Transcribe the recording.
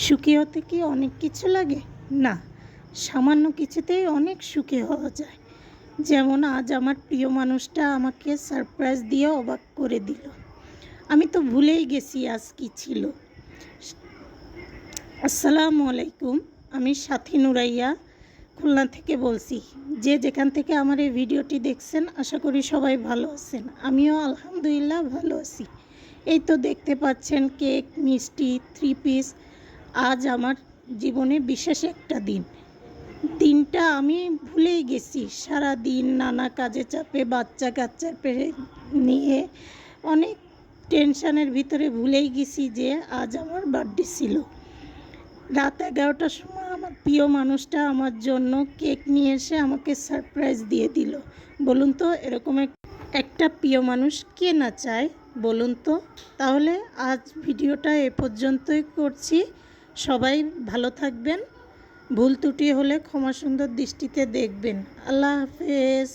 সুখী হতে কি অনেক কিছু লাগে? না, সামান্য কিছুতেই অনেক সুখী হওয়া যায়। যেমন আজ আমার প্রিয় মানুষটা আমাকে সারপ্রাইজ দিয়ে অবাক করে দিল। আমি তো ভুলেই গেছি আজ কী ছিল। আসসালামু আলাইকুম, আমি সাথী নুরাইয়া খুলনা থেকে বলছি। যে যেখান থেকে আমার এই ভিডিওটি দেখছেন, আশা করি সবাই ভালো আছেন। আমিও আলহামদুলিল্লাহ ভালো আছি। এই তো দেখতে পাচ্ছেন কেক, মিষ্টি, 3 পিস। আজ আমার জীবনে বিশেষ একটা দিন। দিনটা আমি ভুলেই গেছি। সারা দিন নানা কাজে চাপে বাচ্চা কাচ্চা নিয়ে অনেক টেনশানের ভিতরে ভুলেই গেছি যে আজ আমার বার্থডে ছিল। রাত 11টার সময় আমার প্রিয় মানুষটা আমার জন্য কেক নিয়ে এসে আমাকে সারপ্রাইজ দিয়ে দিল। বলুন তো, এরকম একটা প্রিয় মানুষ কে না চায় বলুন তো? তাহলে আজ ভিডিওটা এ পর্যন্তই করছি। সবাই ভালো থাকবেন। ভুল ত্রুটি হলে ক্ষমা সুন্দর দৃষ্টিতে দেখবেন। আল্লাহ হাফেজ।